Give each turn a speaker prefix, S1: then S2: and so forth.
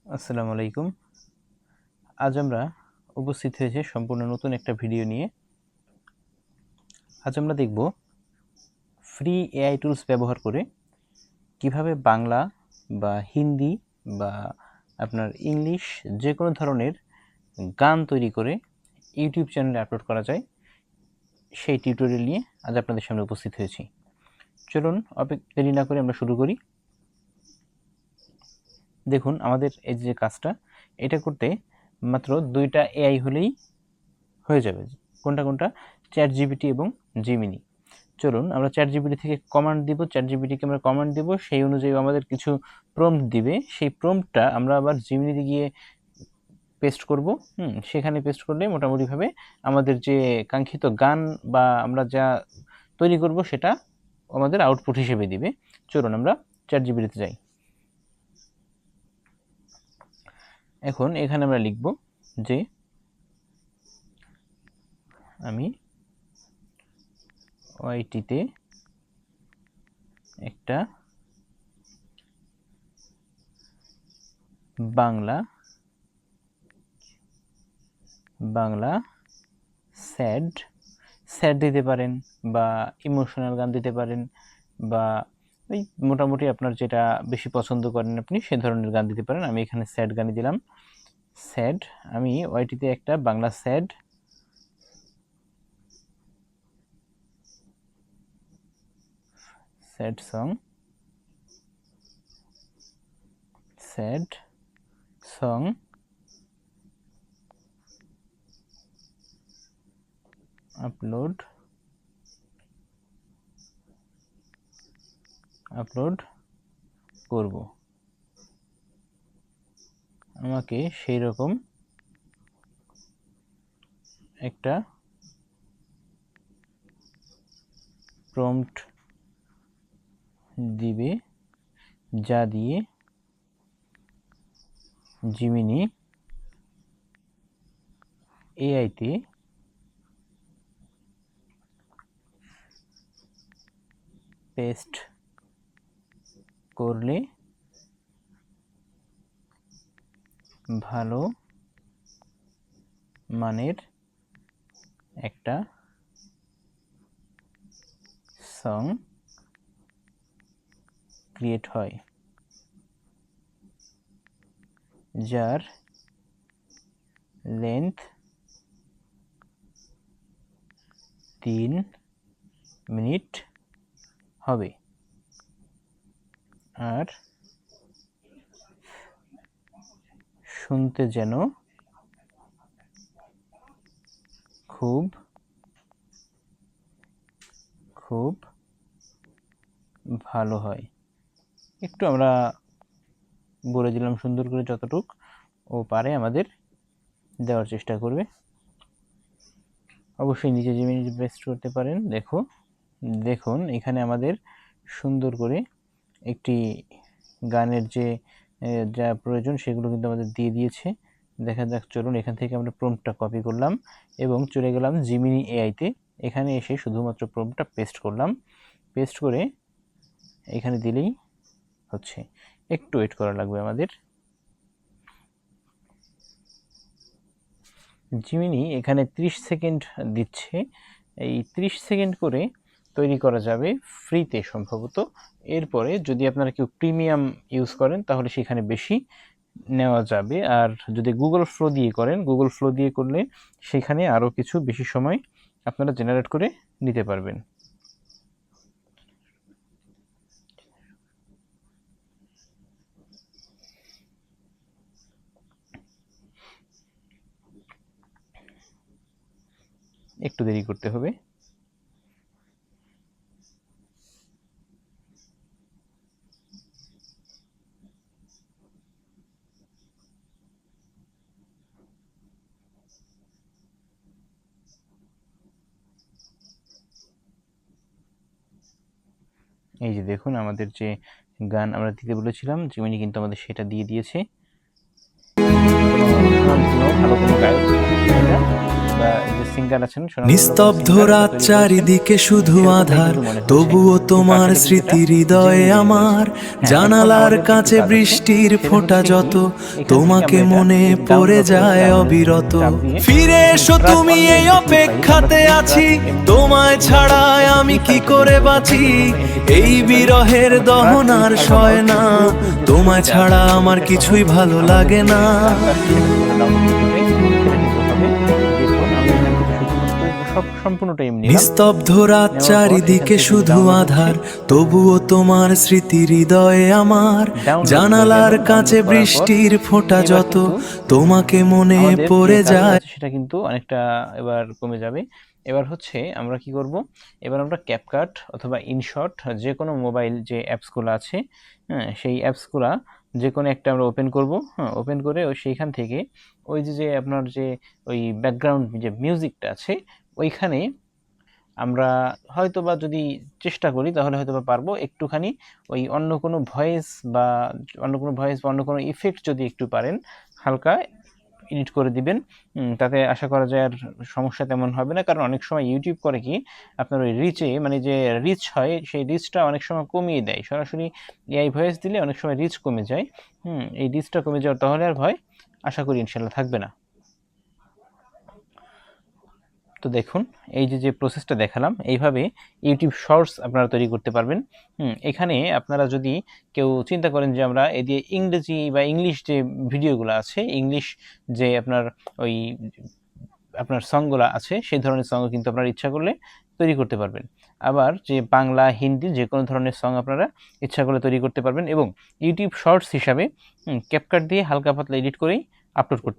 S1: আসসালামু আলাইকুম। আজ আমরা উপস্থিত হয়েছি সম্পূর্ণ নতুন একটা ভিডিও নিয়ে। আজ আমরা দেখব ফ্রি এআই টুলস ব্যবহার করে কিভাবে বাংলা বা হিন্দি বা আপনার ইংলিশ যে কোনো ধরনের গান তৈরি করে ইউটিউব চ্যানেলে আপলোড করা যায়, সেই টিউটোরিয়াল নিয়ে আজ আপনাদের সামনে উপস্থিত হয়েছি। চলুন দেরি না করে আমরা শুরু করি। দেখুন আমাদের এই যে কাজটা, এটা করতে মাত্র 2টা এআই হলেই হয়ে যাবে। কোনটা? চ্যাটজিপিটি এবং জিমিনি। চলুন আমরা চ্যাটজিপিটি থেকে কমান্ড দিব, চ্যাটজিপিটিকে আমরা কমান্ড দিব, সেই অনুযায়ী আমাদের কিছু প্রম্পট দিবে। সেই প্রম্পটটা আমরা আবার জিমিনিতে গিয়ে পেস্ট করব। সেখানে পেস্ট করলে মোটামুটিভাবে আমাদের যে কাঙ্ক্ষিত গান বা আমরা যা তৈরি করব সেটা আমাদের আউটপুট হিসেবে দিবে। চলুন আমরা চ্যাটজিপিটিতে যাই। এখন এখানে আমরা লিখব যে আমি ওয়াইটিতে একটা বাংলা স্যাড দিতে পারেন বা ইমোশনাল গান দিতে পারেন বা ওই মোটামুটি আপনার যেটা বেশি পছন্দ করেন আপনি সে ধরনের গান দিতে পারেন। আমি এখানে স্যাড গানই দিলাম। স্যাড, আমি ওয়াইটিতে একটা বাংলা স্যাড সং আপলোড করব। আমাকে সেই রকম একটা প্রম্পট দিবে যা দিয়ে জিমিনি এআইতে পেস্ট করলে ভালো মানের একটা সং ক্রিয়েট হয়, যার লেন্থ 3 মিনিট হবে আর শুনতে যেন খুব ভালো হয়। একটু আমরা বলে দিলাম সুন্দর করে, যতটুক ও পারে আমাদের দেওয়ার চেষ্টা করবে। অবশ্যই নিচে জিমিনি পেস্ট করতে পারেন। দেখুন এখানে আমাদের সুন্দর করে একটি গানের যে যা প্রয়োজন সেগুলো কিন্তু আমাদের দিয়ে দিয়েছে। দেখা যাক, চলুন এখান থেকে আমরা প্রম্পটটা কপি করলাম এবং চলে গেলাম জিমিনি এআইতে। এখানে এসে শুধুমাত্র প্রম্পটটা পেস্ট করলাম। পেস্ট করে এখানে দিলেই হচ্ছে। একটু ওয়েট করা লাগবে আমাদের। জিমিনি এখানে 30 সেকেন্ড দিচ্ছে। এই 30 সেকেন্ড করে তৈরি করা যাবে ফ্রিতে সম্ভবত। এরপরে যদি আপনারা কেউ প্রিমিয়াম ইউজ করেন তাহলে সেখানে বেশি নেওয়া যাবে। আর যদি গুগল ফ্লো দিয়ে করলে সেখানে আরও কিছু বেশি সময় আপনারা জেনারেট করে নিতে পারবেন। একটু দেরি করতে হবে। এই যে দেখুন আমাদের যে গান আমরা দিতে বলেছিলাম জিমিনি কিন্তু আমাদের সেটা দিয়ে দিয়েছে। ভালো কোনো গায়ক বা এই যে সিঙ্গার আছেন
S2: নিস্তব্ধ রাত চারিদিকে শুধু আধার, তবুও তোমার স্মৃতি হৃদয়ে আমার। জানালার কাছে বৃষ্টির ফোঁটা যত, তোমাকে মনে পড়ে যায় অবিরত। ফিরে এসো তুমি, এই অপেক্ষাতে আছি, তোমায় ছাড়া আমি কি করে বাঁচি। এই বিরহের দহন আর সয় না, তোমায় ছাড়া আমার কিছুই ভালো লাগে না।
S1: সম্পূর্ণটাই এমনি
S2: নিস্তব্ধ রাত চারিদিকে শুধু আধার, তবুও তোমার স্মৃতি হৃদয়ে আমার। জানালার কাছে বৃষ্টির ফোঁটা যত, তোমাকে মনে পড়ে যায়।
S1: সেটা কিন্তু অনেকটা এবার কমে যাবে। এবার হচ্ছে আমরা কি করব, এবার আমরা ক্যাপকাট অথবা ইনশট যে কোনো মোবাইল যে অ্যাপসগুলো আছে, হ্যাঁ সেই অ্যাপসগুলা যে কোনো একটা আমরা ওপেন করব। হ্যাঁ, ওপেন করে সেইখান থেকে ওই যে আপনার যে ওই ব্যাকগ্রাউন্ড যে মিউজিকটা আছে ওইখানে আমরা হয়তোবা যদি চেষ্টা করি তাহলে হয়তোবা পারবো একটুখানি ওই অন্য কোনো ভয়েস বা অন্য কোনো ইফেক্ট যদি একটু পারেন হালকা এডিট করে দিবেন। তাতে আশা করা যায় আর সমস্যা তেমন হবে না, কারণ অনেক সময় ইউটিউব করে কি আপনার ওই রিচে মানে যে রিচ হয় সেই রিচটা অনেক সময় কমিয়ে দেয়। সরাসরি এআই ভয়েস দিলে অনেক সময় রিচ কমে যায়। এই রিচটা কমে যাওয়ার তাহলে আর ভয় আশা করি ইনশাল্লাহ থাকবে না। তো দেখুন এই যে প্রসেসটা দেখালাম, এইভাবে ইউটিউব শর্টস আপনারা তৈরি করতে পারবেন। এখানে আপনারা যদি কেউ চিন্তা করেন যে আমরা এই দিয়ে ইংরেজি বা ইংলিশ যে ভিডিওগুলো আছে, ইংলিশ যে ওই আপনার সংগুলো আছে সেই ধরনের সংও কিন্তু আপনারা ইচ্ছা করলে তৈরি করতে পারবেন। আবার যে বাংলা হিন্দি যে কোনো ধরনের সং আপনারা ইচ্ছা করলে তৈরি করতে পারবেন এবং ইউটিউব শর্টস হিসাবে ক্যাপকাট দিয়ে হালকা পাতলা এডিট করেই আপলোড করতে